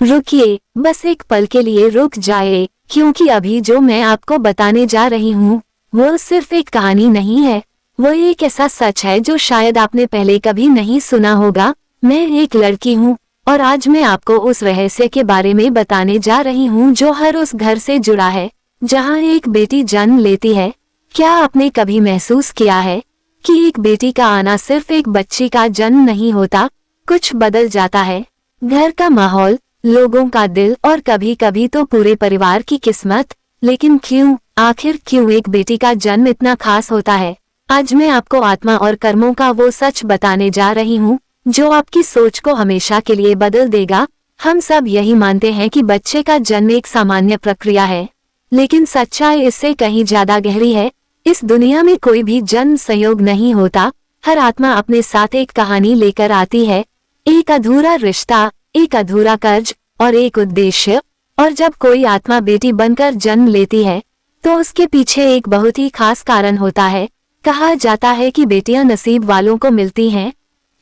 रुकिए, बस एक पल के लिए रुक जाए, क्योंकि अभी जो मैं आपको बताने जा रही हूँ वो सिर्फ एक कहानी नहीं है। वो एक ऐसा सच है जो शायद आपने पहले कभी नहीं सुना होगा। मैं एक लड़की हूँ और आज मैं आपको उस रहस्य के बारे में बताने जा रही हूँ जो हर उस घर से जुड़ा है जहाँ एक बेटी जन्म लेती है। क्या आपने कभी महसूस किया है कि एक बेटी का आना सिर्फ एक बच्ची का जन्म नहीं होता, कुछ बदल जाता है। घर का माहौल, लोगों का दिल और कभी कभी तो पूरे परिवार की किस्मत। लेकिन क्यों, आखिर क्यों एक बेटी का जन्म इतना खास होता है? आज मैं आपको आत्मा और कर्मों का वो सच बताने जा रही हूँ जो आपकी सोच को हमेशा के लिए बदल देगा। हम सब यही मानते हैं कि बच्चे का जन्म एक सामान्य प्रक्रिया है, लेकिन सच्चाई इससे कहीं ज्यादा गहरी है। इस दुनिया में कोई भी जन्म संयोग नहीं होता। हर आत्मा अपने साथ एक कहानी लेकर आती है, एक अधूरा रिश्ता, एक अधूरा कर्ज और एक उद्देश्य। और जब कोई आत्मा बेटी बनकर जन्म लेती है तो उसके पीछे एक बहुत ही खास कारण होता है। कहा जाता है कि बेटियां नसीब वालों को मिलती हैं,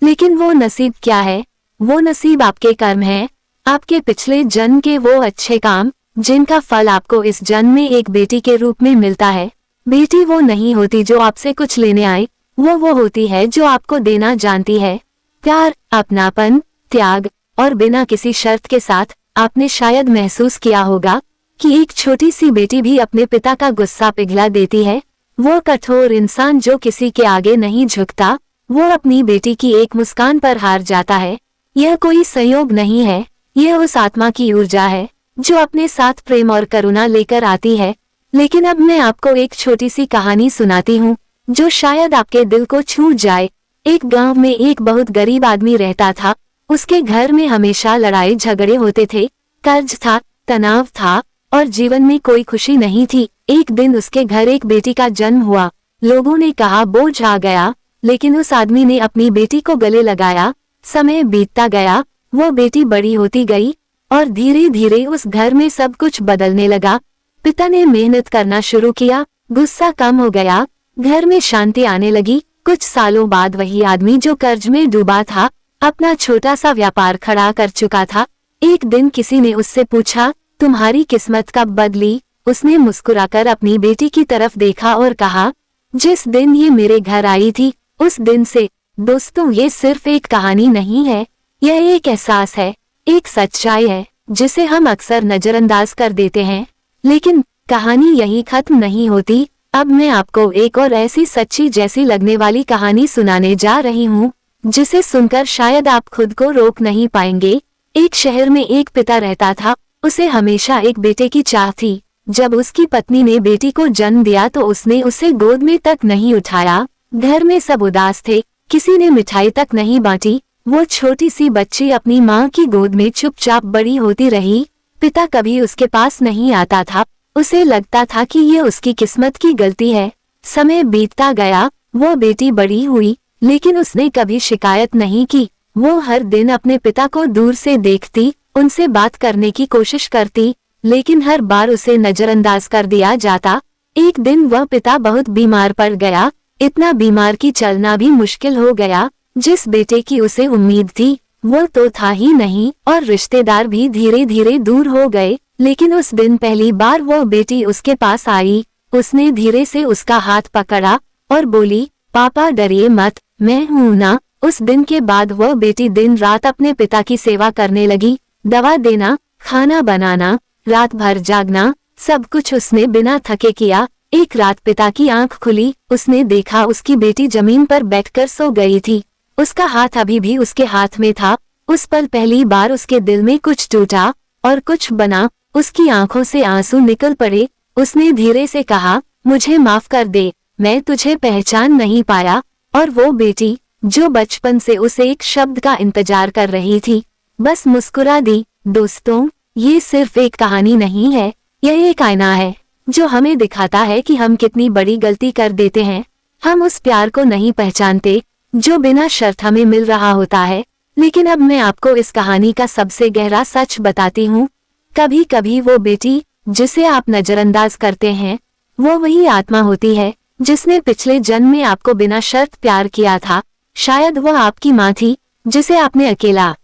लेकिन वो नसीब क्या है? वो नसीब आपके कर्म हैं, आपके पिछले जन्म के वो अच्छे काम जिनका फल आपको इस जन्म में एक बेटी के रूप में मिलता है। बेटी वो नहीं होती जो आपसे कुछ लेने आए, वो होती है जो आपको देना जानती है। प्यार, अपनापन, त्याग और बिना किसी शर्त के साथ। आपने शायद महसूस किया होगा कि एक छोटी सी बेटी भी अपने पिता का गुस्सा पिघला देती है। वो कठोर इंसान जो किसी के आगे नहीं झुकता, वो अपनी बेटी की एक मुस्कान पर हार जाता है। यह कोई संयोग नहीं है, यह उस आत्मा की ऊर्जा है जो अपने साथ प्रेम और करुणा लेकर आती है। लेकिन अब मैं आपको एक छोटी सी कहानी सुनाती हूँ जो शायद आपके दिल को छू जाए। एक गांव में एक बहुत गरीब आदमी रहता था। उसके घर में हमेशा लड़ाई झगड़े होते थे, कर्ज था, तनाव था और जीवन में कोई खुशी नहीं थी। एक दिन उसके घर एक बेटी का जन्म हुआ। लोगों ने कहा बोझ आ गया, लेकिन उस आदमी ने अपनी बेटी को गले लगाया। समय बीतता गया, वो बेटी बड़ी होती गई और धीरे धीरे उस घर में सब कुछ बदलने लगा। पिता ने मेहनत करना शुरू किया, गुस्सा कम हो गया, घर में शांति आने लगी। कुछ सालों बाद वही आदमी जो कर्ज में डूबा था अपना छोटा सा व्यापार खड़ा कर चुका था। एक दिन किसी ने उससे पूछा, तुम्हारी किस्मत कब बदली? उसने मुस्कुराकर अपनी बेटी की तरफ देखा और कहा, जिस दिन ये मेरे घर आई थी उस दिन से। दोस्तों, ये सिर्फ एक कहानी नहीं है, यह एक एहसास है, एक सच्चाई है जिसे हम अक्सर नजरअंदाज कर देते हैं। लेकिन कहानी यही खत्म नहीं होती। अब मैं आपको एक और ऐसी सच्ची जैसी लगने वाली कहानी सुनाने जा रही हूँ जिसे सुनकर शायद आप खुद को रोक नहीं पाएंगे। एक शहर में एक पिता रहता था, उसे हमेशा एक बेटे की चाह थी। जब उसकी पत्नी ने बेटी को जन्म दिया तो उसने उसे गोद में तक नहीं उठाया। घर में सब उदास थे, किसी ने मिठाई तक नहीं बांटी। वो छोटी सी बच्ची अपनी माँ की गोद में चुपचाप बड़ी होती रही। पिता कभी उसके पास नहीं आता था, उसे लगता था कि ये उसकी किस्मत की गलती है। समय बीतता गया, वो बेटी बड़ी हुई, लेकिन उसने कभी शिकायत नहीं की। वो हर दिन अपने पिता को दूर से देखती, उनसे बात करने की कोशिश करती, लेकिन हर बार उसे नजरअंदाज कर दिया जाता। एक दिन वह पिता बहुत बीमार पड़ गया, इतना बीमार कि चलना भी मुश्किल हो गया। जिस बेटे की उसे उम्मीद थी वो तो था ही नहीं और रिश्तेदार भी धीरे धीरे दूर हो गए। लेकिन उस दिन पहली बार वो बेटी उसके पास आई। उसने धीरे से उसका हाथ पकड़ा और बोली, पापा डरिए मत, मैं हूं ना। उस दिन के बाद वह बेटी दिन रात अपने पिता की सेवा करने लगी। दवा देना, खाना बनाना, रात भर जागना, सब कुछ उसने बिना थके किया। एक रात पिता की आंख खुली, उसने देखा उसकी बेटी जमीन पर बैठकर सो गई थी। उसका हाथ अभी भी उसके हाथ में था। उस पल पहली बार उसके दिल में कुछ टूटा और कुछ बना। उसकी आंखों से आंसू निकल पड़े। उसने धीरे से कहा, मुझे माफ कर दे, मैं तुझे पहचान नहीं पाया। और वो बेटी जो बचपन से उसे एक शब्द का इंतजार कर रही थी, बस मुस्कुरा दी। दोस्तों, ये सिर्फ एक कहानी नहीं है, यह एक आईना है जो हमें दिखाता है कि हम कितनी बड़ी गलती कर देते हैं। हम उस प्यार को नहीं पहचानते जो बिना शर्त हमें मिल रहा होता है। लेकिन अब मैं आपको इस कहानी का सबसे गहरा सच बताती हूँ। कभी कभी वो बेटी जिसे आप नजरअंदाज करते हैं वो वही आत्मा होती है जिसने पिछले जन्म में आपको बिना शर्त प्यार किया था। शायद वह आपकी माँ थी जिसे आपने अकेला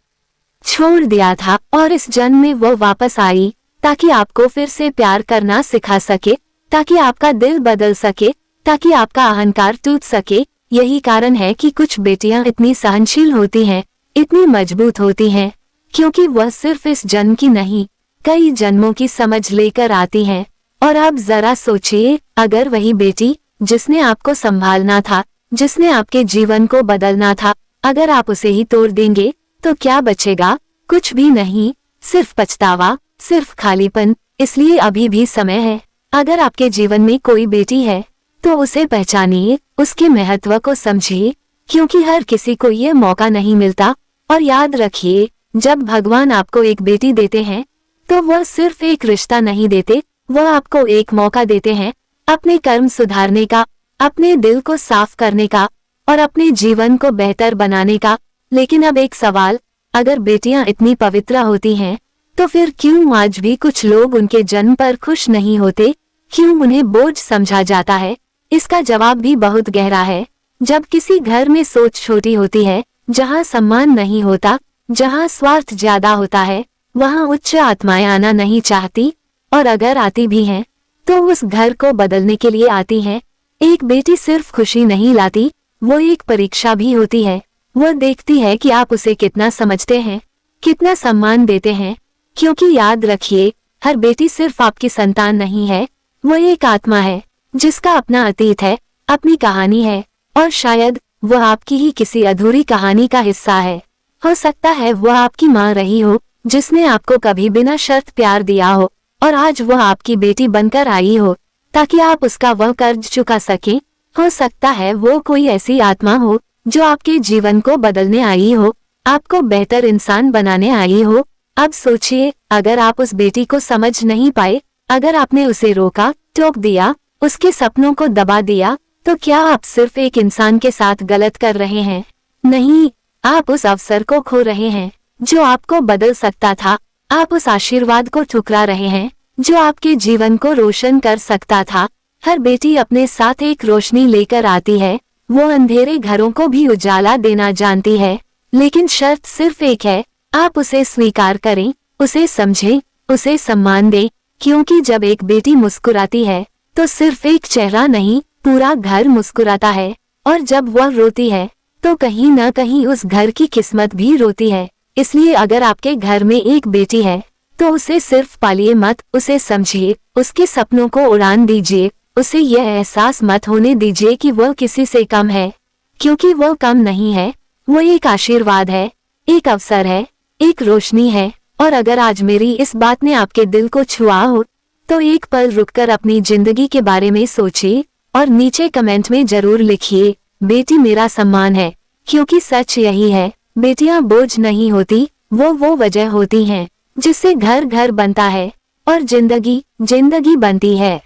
छोड़ दिया था और इस जन्म में वो वापस आई ताकि आपको फिर से प्यार करना सिखा सके, ताकि आपका दिल बदल सके, ताकि आपका अहंकार टूट सके। यही कारण है कि कुछ बेटियां इतनी सहनशील होती हैं, इतनी मजबूत होती हैं, क्योंकि वह सिर्फ इस जन्म की नहीं, कई जन्मों की समझ लेकर आती हैं। और अब जरा सोचिए, अगर वही बेटी जिसने आपको संभालना था, जिसने आपके जीवन को बदलना था, अगर आप उसे ही तोड़ देंगे तो क्या बचेगा? कुछ भी नहीं, सिर्फ पछतावा, सिर्फ खालीपन। इसलिए अभी भी समय है। अगर आपके जीवन में कोई बेटी है तो उसे पहचानिए, उसके महत्व को समझिए, क्योंकि हर किसी को ये मौका नहीं मिलता। और याद रखिए, जब भगवान आपको एक बेटी देते हैं तो वह सिर्फ एक रिश्ता नहीं देते, वह आपको एक मौका देते हैं अपने कर्म सुधारने का, अपने दिल को साफ करने का और अपने जीवन को बेहतर बनाने का। लेकिन अब एक सवाल, अगर बेटियां इतनी पवित्र होती हैं तो फिर क्यों आज भी कुछ लोग उनके जन्म पर खुश नहीं होते? क्यों उन्हें बोझ समझा जाता है? इसका जवाब भी बहुत गहरा है। जब किसी घर में सोच छोटी होती है, जहां सम्मान नहीं होता, जहां स्वार्थ ज्यादा होता है, वहां उच्च आत्माएं आना नहीं चाहती, और अगर आती भी हैं तो उस घर को बदलने के लिए आती हैं। एक बेटी सिर्फ खुशी नहीं लाती, वो एक परीक्षा भी होती है। वो देखती है कि आप उसे कितना समझते हैं, कितना सम्मान देते हैं। क्योंकि याद रखिए, हर बेटी सिर्फ आपकी संतान नहीं है, वो एक आत्मा है जिसका अपना अतीत है, अपनी कहानी है, और शायद वह आपकी ही किसी अधूरी कहानी का हिस्सा है। हो सकता है वह आपकी माँ रही हो, जिसने आपको कभी बिना शर्त प्यार दिया हो, और आज वह आपकी बेटी बनकर आई हो ताकि आप उसका वह कर्ज चुका सकें। हो सकता है वो कोई ऐसी आत्मा हो जो आपके जीवन को बदलने आई हो, आपको बेहतर इंसान बनाने आई हो। अब सोचिए, अगर आप उस बेटी को समझ नहीं पाए, अगर आपने उसे रोका, टोक दिया, उसके सपनों को दबा दिया, तो क्या आप सिर्फ एक इंसान के साथ गलत कर रहे हैं? नहीं, आप उस अवसर को खो रहे हैं जो आपको बदल सकता था। आप उस आशीर्वाद को ठुकरा रहे हैं जो आपके जीवन को रोशन कर सकता था। हर बेटी अपने साथ एक रोशनी लेकर आती है, वो अंधेरे घरों को भी उजाला देना जानती है। लेकिन शर्त सिर्फ एक है, आप उसे स्वीकार करें, उसे समझें, उसे सम्मान दें। क्योंकि जब एक बेटी मुस्कुराती है तो सिर्फ एक चेहरा नहीं, पूरा घर मुस्कुराता है। और जब वह रोती है तो कहीं न कहीं उस घर की किस्मत भी रोती है। इसलिए अगर आपके घर में एक बेटी है तो उसे सिर्फ पालिए मत, उसे समझिए, उसके सपनों को उड़ान दीजिए। उसे यह एहसास मत होने दीजिए कि वह किसी से कम है, क्योंकि वह कम नहीं है। वो एक आशीर्वाद है, एक अवसर है, एक रोशनी है। और अगर आज मेरी इस बात ने आपके दिल को छुआ हो तो एक पल रुककर अपनी जिंदगी के बारे में सोचिए और नीचे कमेंट में जरूर लिखिए, बेटी मेरा सम्मान है। क्योंकि सच यही है, बेटियां बोझ नहीं होती, वो वजह होती हैं जिससे घर घर बनता है और जिंदगी जिंदगी बनती है।